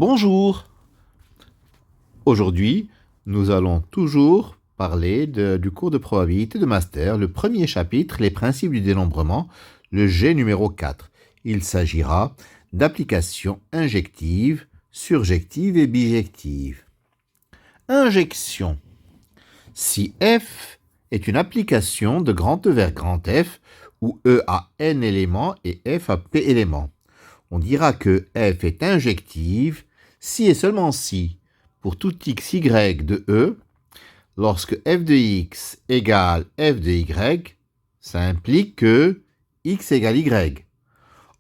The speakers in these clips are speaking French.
Bonjour! Aujourd'hui, nous allons toujours parler du cours de probabilité de master, le premier chapitre, les principes du dénombrement, le G numéro 4. Il s'agira d'applications injectives, surjectives et bijectives. Injection. Si F est une application de grand E vers grand F, où E a n éléments et F a p éléments, on dira que F est injective si et seulement si, pour tout x, y de E, lorsque f de x égale f de y, ça implique que x égale y.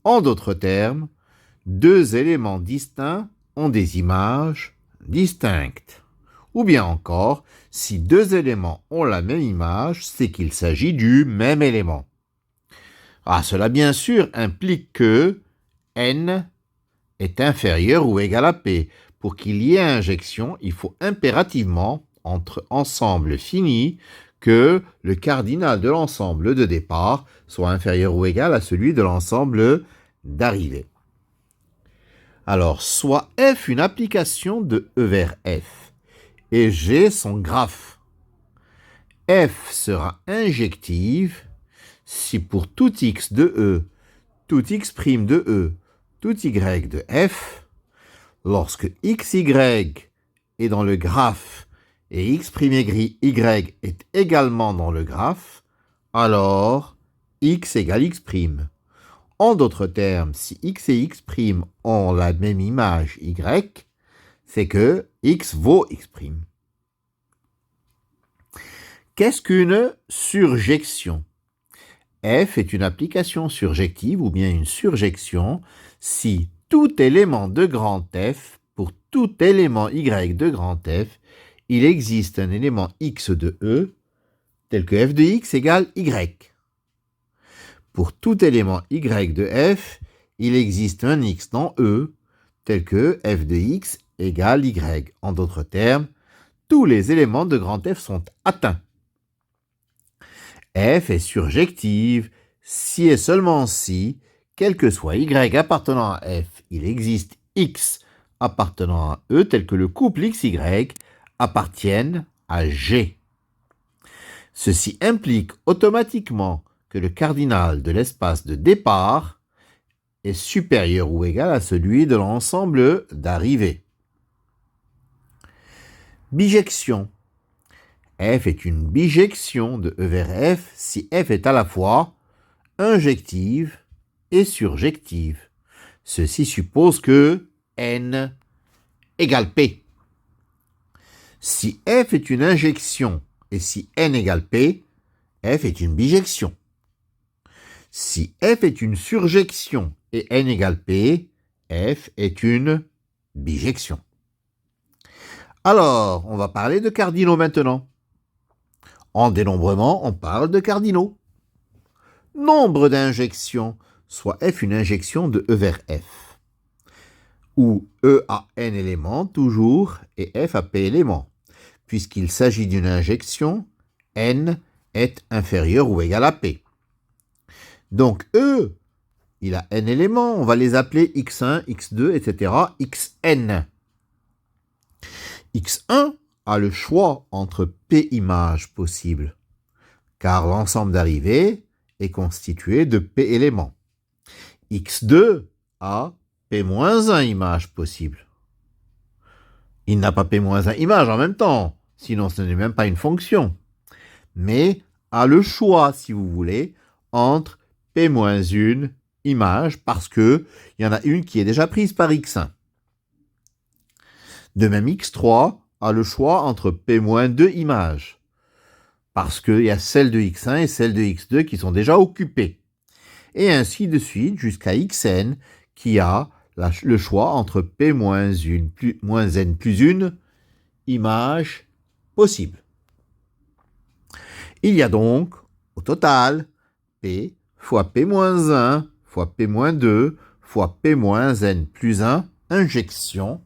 En d'autres termes, deux éléments distincts ont des images distinctes. Ou bien encore, si deux éléments ont la même image, c'est qu'il s'agit du même élément. Cela bien sûr implique que n est inférieur ou égal à p. Pour qu'il y ait injection, il faut impérativement, entre ensembles finis, que le cardinal de l'ensemble de départ soit inférieur ou égal à celui de l'ensemble d'arrivée. Alors, soit f une application de E vers F, et G son graphe. F sera injective si pour tout x de E, tout x' de E, tout y de F, lorsque xy est dans le graphe et x' y est également dans le graphe, alors x égale x'. En d'autres termes, si x et x' ont la même image y, c'est que x vaut x'. Qu'est-ce qu'une surjection? F est une application surjective ou bien une surjection si tout élément de grand F, pour tout élément y de grand F, il existe un élément x de E, tel que f de x égale y. Pour tout élément y de F, il existe un x dans E, tel que f de x égale y. En d'autres termes, tous les éléments de grand F sont atteints. F est surjective si et seulement si, quel que soit y appartenant à F, il existe x appartenant à E, tel que le couple xy appartienne à G. Ceci implique automatiquement que le cardinal de l'espace de départ est supérieur ou égal à celui de l'ensemble d'arrivée. Bijection. F est une bijection de E vers F si F est à la fois injective et surjective. Ceci suppose que n égale p. Si F est une injection et si n égale p, F est une bijection. Si F est une surjection et n égale p, F est une bijection. Alors, on va parler de cardinaux maintenant. En dénombrement, on parle de cardinaux. Nombre d'injections, soit F une injection de E vers F, où E a n éléments toujours et F a p éléments. Puisqu'il s'agit d'une injection, n est inférieur ou égal à p. Donc E, il a n éléments, on va les appeler x1, x2, etc., xn. x1 a le choix entre p images possibles, car l'ensemble d'arrivée est constitué de p éléments. x2 a p-1 images possibles. Il n'a pas p-1 images en même temps, sinon ce n'est même pas une fonction. Mais a le choix, si vous voulez, entre p-1 image, parce qu'il y en a une qui est déjà prise par x1. De même, x3 a le choix entre p-2 images, parce qu'il y a celle de x1 et celle de x2 qui sont déjà occupées. Et ainsi de suite jusqu'à xn qui a le choix entre p-1 moins n plus 1 image possible. Il y a donc, au total, p fois p-1 fois p-2 fois p-n plus 1 injections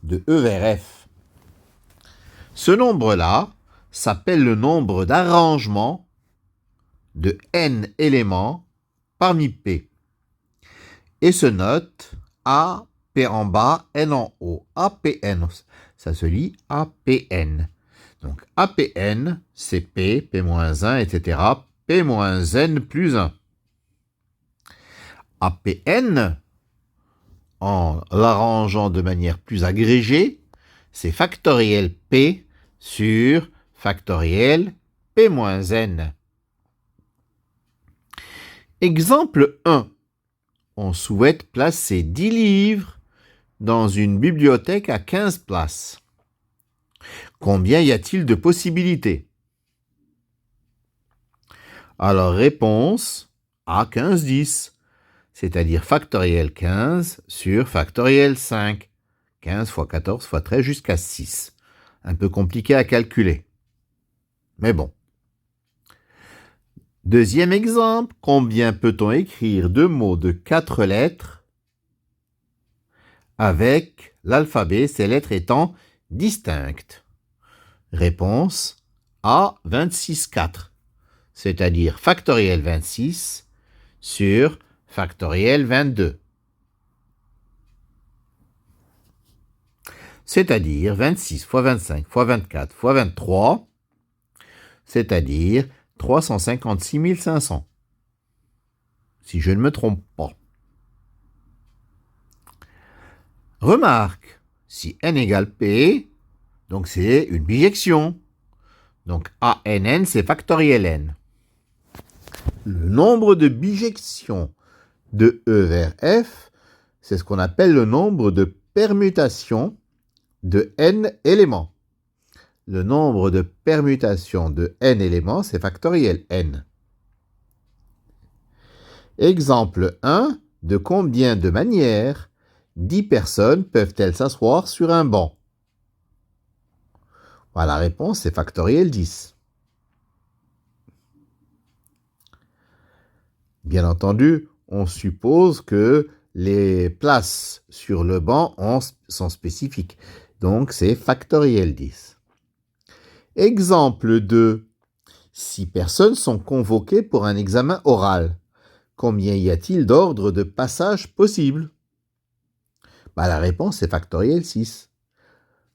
de E vers F. Ce nombre-là s'appelle le nombre d'arrangement de n éléments parmi P et se note AP P en bas, N en haut. APN, ça se lit APN. Donc APN, c'est P, P-1, etc. P-N plus 1. APN, en l'arrangeant de manière plus agrégée, c'est factoriel P sur factoriel P-N. Exemple 1. On souhaite placer 10 livres dans une bibliothèque à 15 places. Combien y a-t-il de possibilités? Alors, réponse A, 15, 10. C'est-à-dire factoriel 15 sur factoriel 5. 15 fois 14 fois 13 jusqu'à 6. Un peu compliqué à calculer. Mais bon. Deuxième exemple, combien peut-on écrire de mots de 4 lettres avec l'alphabet, ces lettres étant distinctes? Réponse A, 26, 4. C'est-à-dire factoriel 26 sur factoriel 22. C'est-à-dire 26 fois 25 fois 24 fois 23, c'est-à-dire 356 500. Si je ne me trompe pas. Remarque, si n égale p, donc c'est une bijection. Donc ANN, c'est factoriel n. Le nombre de bijections de E vers F, c'est ce qu'on appelle le nombre de permutations de n éléments. Le nombre de permutations de n éléments, c'est factoriel n. Exemple 1. De combien de manières 10 personnes peuvent-elles s'asseoir sur un banc? Voilà, la réponse, c'est factoriel 10. Bien entendu, on suppose que les places sur le banc sont spécifiques. Donc, c'est factoriel 10. Exemple 2. 6 personnes sont convoquées pour un examen oral. Combien y a-t-il d'ordres de passage possibles? La réponse, c'est factoriel 6.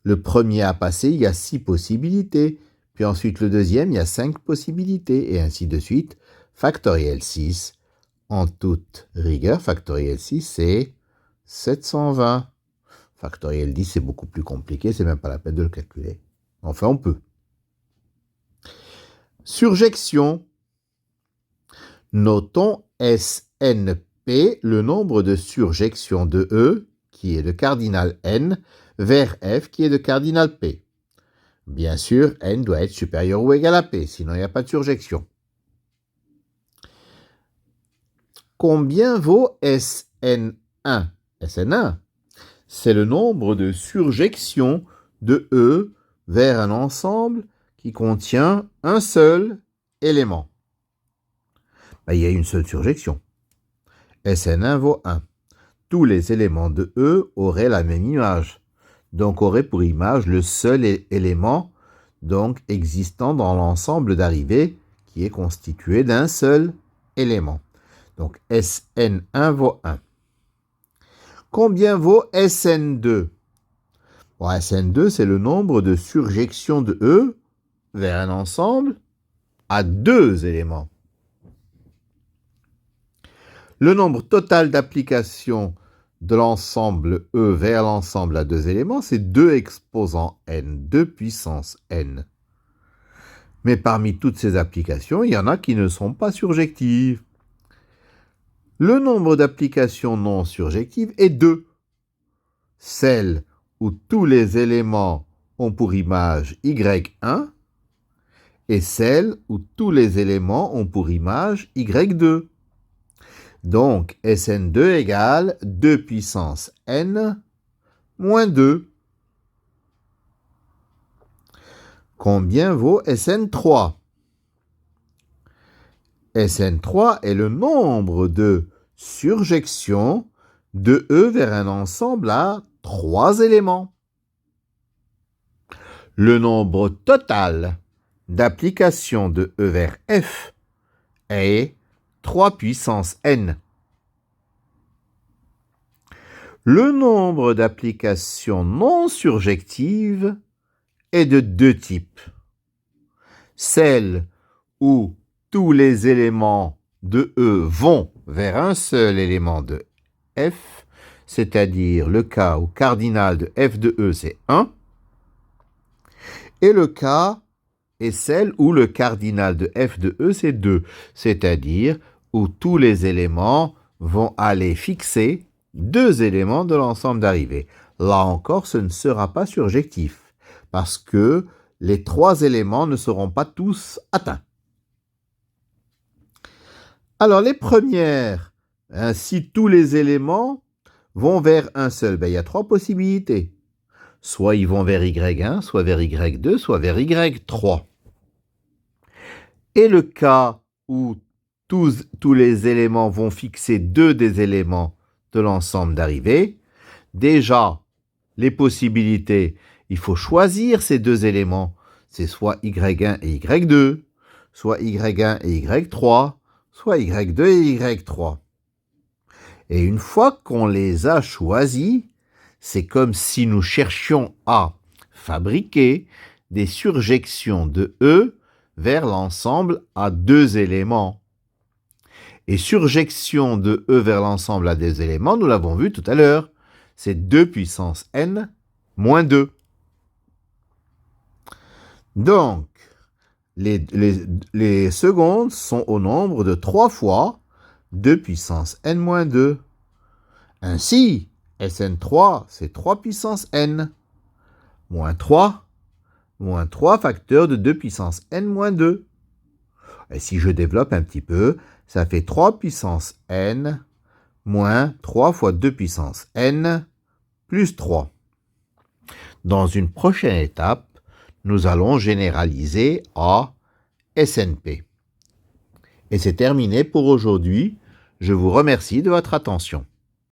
Le premier à passer, il y a 6 possibilités. Puis ensuite, le deuxième, il y a 5 possibilités. Et ainsi de suite. Factoriel 6. En toute rigueur, factoriel 6, c'est 720. Factoriel 10, c'est beaucoup plus compliqué. C'est même pas la peine de le calculer. Enfin, on peut. Surjection. Notons SNP, le nombre de surjections de E, qui est de cardinal N, vers F, qui est de cardinal P. Bien sûr, N doit être supérieur ou égal à P, sinon il n'y a pas de surjection. Combien vaut SN1? SN1, c'est le nombre de surjections de E vers un ensemble qui contient un seul élément. Il y a une seule surjection. SN1 vaut 1. Tous les éléments de E auraient la même image. Donc, auraient pour image le seul élément donc existant dans l'ensemble d'arrivée qui est constitué d'un seul élément. Donc, SN1 vaut 1. Combien vaut SN2? SN2, c'est le nombre de surjections de E vers un ensemble à 2 éléments. Le nombre total d'applications de l'ensemble E vers l'ensemble à 2 éléments, c'est 2 exposants n, 2 puissance n. Mais parmi toutes ces applications, il y en a qui ne sont pas surjectives. Le nombre d'applications non surjectives est 2. Celles où tous les éléments ont pour image y1 et celles où tous les éléments ont pour image y2. Donc, Sn2 égale 2 puissance n moins 2. Combien vaut Sn3? Sn3 est le nombre de surjections de E vers un ensemble à 3 éléments. Le nombre total d'applications de E vers F est 3 puissance n. Le nombre d'applications non surjectives est de deux types. Celles où tous les éléments de E vont vers un seul élément de F, c'est-à-dire le cas où cardinal de F de E c'est 1, et le cas est celle où le cardinal de F de E c'est 2, c'est-à-dire où tous les éléments vont aller fixer deux éléments de l'ensemble d'arrivée. Là encore, ce ne sera pas surjectif, parce que les trois éléments ne seront pas tous atteints. Alors, les premières, si tous les éléments vont vers un seul, il y a trois possibilités. Soit ils vont vers Y1, soit vers Y2, soit vers Y3. Et le cas où tous les éléments vont fixer deux des éléments de l'ensemble d'arrivée, déjà, les possibilités, il faut choisir ces deux éléments. C'est soit Y1 et Y2, soit Y1 et Y3, soit Y2 et Y3. Et une fois qu'on les a choisis, c'est comme si nous cherchions à fabriquer des surjections de E vers l'ensemble à deux éléments. Et surjection de E vers l'ensemble à deux éléments, nous l'avons vu tout à l'heure, c'est 2 puissance n moins 2. Donc, les secondes sont au nombre de 3 fois 2 puissance n moins 2. Ainsi, Sn3, c'est 3 puissance n moins 3 facteur de 2 puissance n moins 2. Et si je développe un petit peu, ça fait 3 puissance n moins 3 fois 2 puissance n plus 3. Dans une prochaine étape, nous allons généraliser à SNP. Et c'est terminé pour aujourd'hui. Je vous remercie de votre attention.